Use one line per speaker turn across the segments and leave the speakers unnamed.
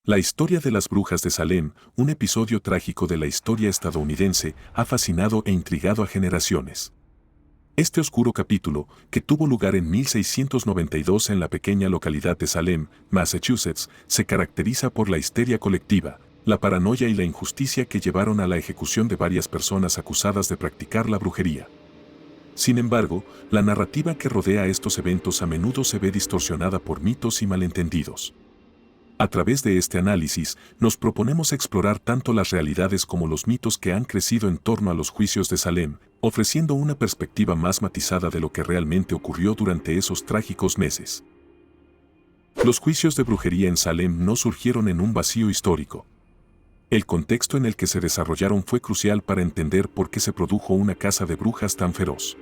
La historia de las brujas de Salem, un episodio trágico de la historia estadounidense, ha fascinado e intrigado a generaciones. Este oscuro capítulo, que tuvo lugar en 1692 en la pequeña localidad de Salem, Massachusetts, se caracteriza por la histeria colectiva, la paranoia y la injusticia que llevaron a la ejecución de varias personas acusadas de practicar la brujería. Sin embargo, la narrativa que rodea estos eventos a menudo se ve distorsionada por mitos y malentendidos. A través de este análisis, nos proponemos explorar tanto las realidades como los mitos que han crecido en torno a los juicios de Salem, ofreciendo una perspectiva más matizada de lo que realmente ocurrió durante esos trágicos meses. Los juicios de brujería en Salem no surgieron en un vacío histórico. El contexto en el que se desarrollaron fue crucial para entender por qué se produjo una caza de brujas tan feroz.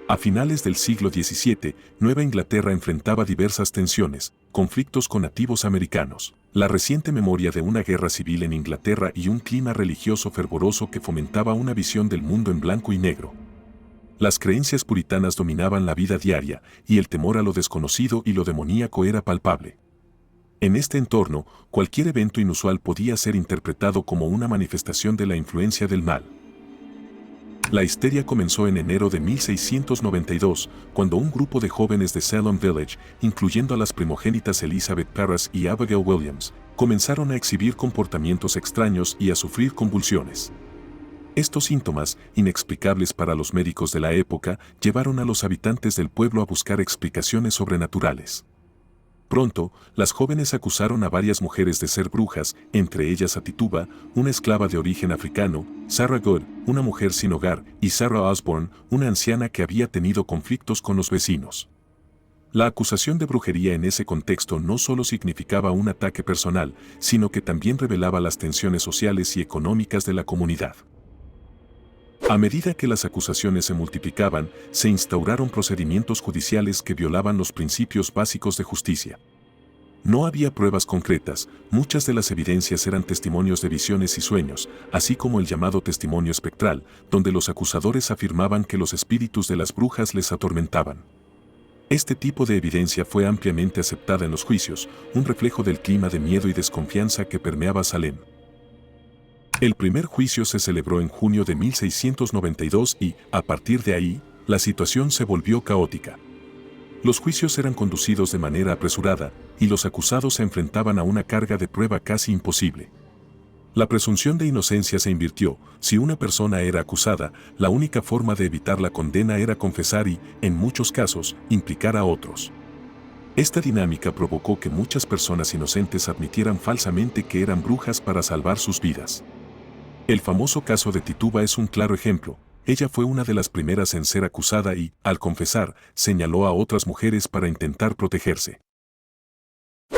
A finales del siglo XVII, Nueva Inglaterra enfrentaba diversas tensiones, conflictos con nativos americanos, la reciente memoria de una guerra civil en Inglaterra y un clima religioso fervoroso que fomentaba una visión del mundo en blanco y negro. Las creencias puritanas dominaban la vida diaria, y el temor a lo desconocido y lo demoníaco era palpable. En este entorno, cualquier evento inusual podía ser interpretado como una manifestación de la influencia del mal. La histeria comenzó en enero de 1692, cuando un grupo de jóvenes de Salem Village, incluyendo a las primogénitas Elizabeth Parris y Abigail Williams, comenzaron a exhibir comportamientos extraños y a sufrir convulsiones. Estos síntomas, inexplicables para los médicos de la época, llevaron a los habitantes del pueblo a buscar explicaciones sobrenaturales. Pronto, las jóvenes acusaron a varias mujeres de ser brujas, entre ellas a Tituba, una esclava de origen africano, Sarah Good, una mujer sin hogar, y Sarah Osborne, una anciana que había tenido conflictos con los vecinos. La acusación de brujería en ese contexto no solo significaba un ataque personal, sino que también revelaba las tensiones sociales y económicas de la comunidad. A medida que las acusaciones se multiplicaban, se instauraron procedimientos judiciales que violaban los principios básicos de justicia. No había pruebas concretas, muchas de las evidencias eran testimonios de visiones y sueños, así como el llamado testimonio espectral, donde los acusadores afirmaban que los espíritus de las brujas les atormentaban. Este tipo de evidencia fue ampliamente aceptada en los juicios, un reflejo del clima de miedo y desconfianza que permeaba Salem. El primer juicio se celebró en junio de 1692 y, a partir de ahí, la situación se volvió caótica. Los juicios eran conducidos de manera apresurada, y los acusados se enfrentaban a una carga de prueba casi imposible. La presunción de inocencia se invirtió. Si una persona era acusada, la única forma de evitar la condena era confesar y, en muchos casos, implicar a otros. Esta dinámica provocó que muchas personas inocentes admitieran falsamente que eran brujas para salvar sus vidas. El famoso caso de Tituba es un claro ejemplo. Ella fue una de las primeras en ser acusada y, al confesar, señaló a otras mujeres para intentar protegerse.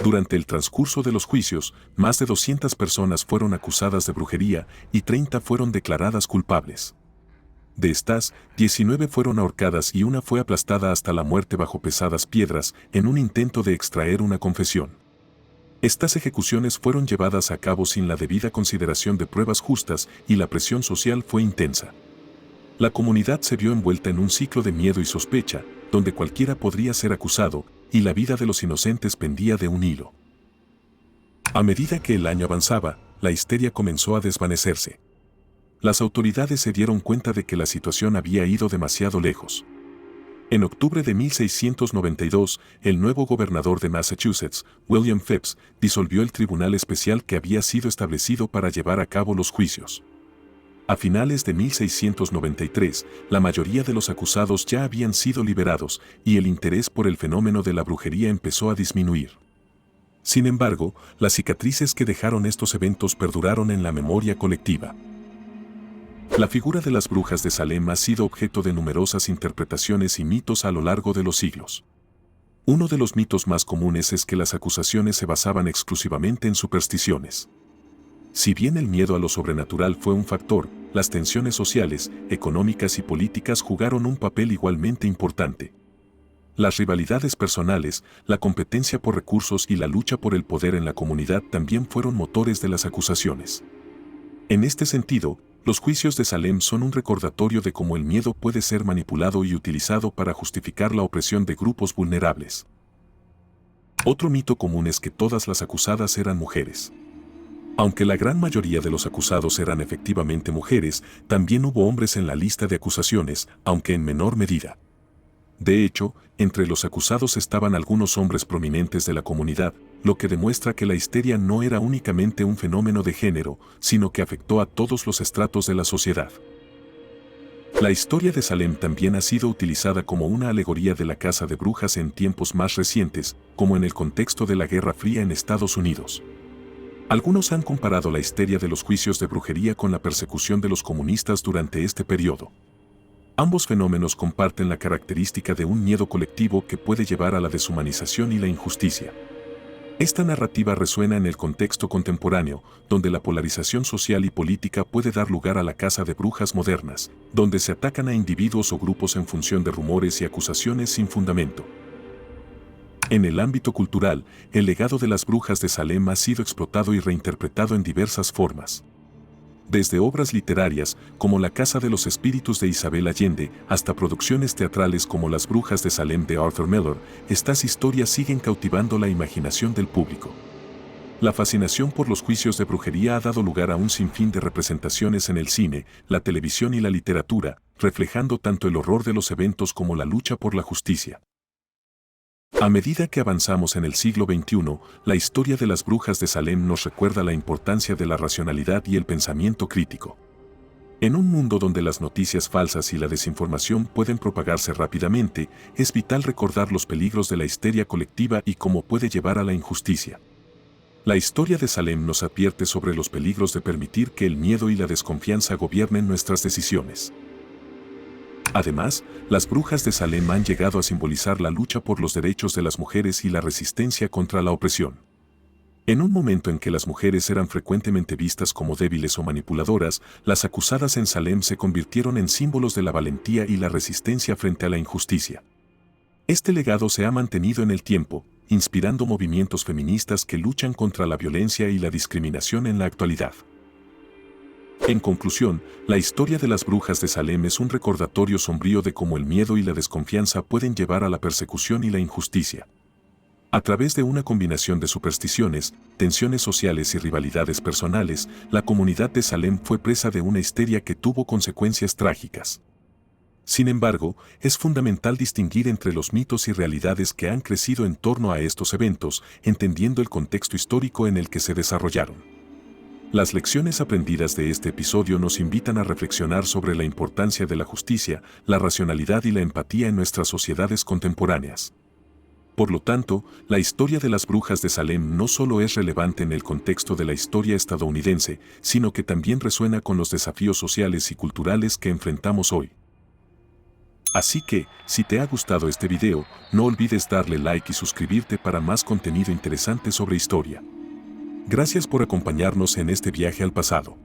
Durante el transcurso de los juicios, más de 200 personas fueron acusadas de brujería y 30 fueron declaradas culpables. De estas, 19 fueron ahorcadas y una fue aplastada hasta la muerte bajo pesadas piedras en un intento de extraer una confesión. Estas ejecuciones fueron llevadas a cabo sin la debida consideración de pruebas justas y la presión social fue intensa. La comunidad se vio envuelta en un ciclo de miedo y sospecha, donde cualquiera podría ser acusado, y la vida de los inocentes pendía de un hilo. A medida que el año avanzaba, la histeria comenzó a desvanecerse. Las autoridades se dieron cuenta de que la situación había ido demasiado lejos. En octubre de 1692, el nuevo gobernador de Massachusetts, William Phips, disolvió el tribunal especial que había sido establecido para llevar a cabo los juicios. A finales de 1693, la mayoría de los acusados ya habían sido liberados y el interés por el fenómeno de la brujería empezó a disminuir. Sin embargo, las cicatrices que dejaron estos eventos perduraron en la memoria colectiva. La figura de las brujas de Salem ha sido objeto de numerosas interpretaciones y mitos a lo largo de los siglos. Uno de los mitos más comunes es que las acusaciones se basaban exclusivamente en supersticiones. Si bien el miedo a lo sobrenatural fue un factor, las tensiones sociales, económicas y políticas jugaron un papel igualmente importante. Las rivalidades personales, la competencia por recursos y la lucha por el poder en la comunidad también fueron motores de las acusaciones. En este sentido, los juicios de Salem son un recordatorio de cómo el miedo puede ser manipulado y utilizado para justificar la opresión de grupos vulnerables. Otro mito común es que todas las acusadas eran mujeres. Aunque la gran mayoría de los acusados eran efectivamente mujeres, también hubo hombres en la lista de acusaciones, aunque en menor medida. De hecho, entre los acusados estaban algunos hombres prominentes de la comunidad, lo que demuestra que la histeria no era únicamente un fenómeno de género, sino que afectó a todos los estratos de la sociedad. La historia de Salem también ha sido utilizada como una alegoría de la caza de brujas en tiempos más recientes, como en el contexto de la Guerra Fría en Estados Unidos. Algunos han comparado la histeria de los juicios de brujería con la persecución de los comunistas durante este periodo. Ambos fenómenos comparten la característica de un miedo colectivo que puede llevar a la deshumanización y la injusticia. Esta narrativa resuena en el contexto contemporáneo, donde la polarización social y política puede dar lugar a la caza de brujas modernas, donde se atacan a individuos o grupos en función de rumores y acusaciones sin fundamento. En el ámbito cultural, el legado de las brujas de Salem ha sido explotado y reinterpretado en diversas formas. Desde obras literarias, como La Casa de los Espíritus de Isabel Allende, hasta producciones teatrales como Las Brujas de Salem de Arthur Miller, estas historias siguen cautivando la imaginación del público. La fascinación por los juicios de brujería ha dado lugar a un sinfín de representaciones en el cine, la televisión y la literatura, reflejando tanto el horror de los eventos como la lucha por la justicia. A medida que avanzamos en el siglo XXI, la historia de las brujas de Salem nos recuerda la importancia de la racionalidad y el pensamiento crítico. En un mundo donde las noticias falsas y la desinformación pueden propagarse rápidamente, es vital recordar los peligros de la histeria colectiva y cómo puede llevar a la injusticia. La historia de Salem nos advierte sobre los peligros de permitir que el miedo y la desconfianza gobiernen nuestras decisiones. Además, las brujas de Salem han llegado a simbolizar la lucha por los derechos de las mujeres y la resistencia contra la opresión. En un momento en que las mujeres eran frecuentemente vistas como débiles o manipuladoras, las acusadas en Salem se convirtieron en símbolos de la valentía y la resistencia frente a la injusticia. Este legado se ha mantenido en el tiempo, inspirando movimientos feministas que luchan contra la violencia y la discriminación en la actualidad. En conclusión, la historia de las brujas de Salem es un recordatorio sombrío de cómo el miedo y la desconfianza pueden llevar a la persecución y la injusticia. A través de una combinación de supersticiones, tensiones sociales y rivalidades personales, la comunidad de Salem fue presa de una histeria que tuvo consecuencias trágicas. Sin embargo, es fundamental distinguir entre los mitos y realidades que han crecido en torno a estos eventos, entendiendo el contexto histórico en el que se desarrollaron. Las lecciones aprendidas de este episodio nos invitan a reflexionar sobre la importancia de la justicia, la racionalidad y la empatía en nuestras sociedades contemporáneas. Por lo tanto, la historia de las brujas de Salem no solo es relevante en el contexto de la historia estadounidense, sino que también resuena con los desafíos sociales y culturales que enfrentamos hoy. Así que, si te ha gustado este video, no olvides darle like y suscribirte para más contenido interesante sobre historia. Gracias por acompañarnos en este viaje al pasado.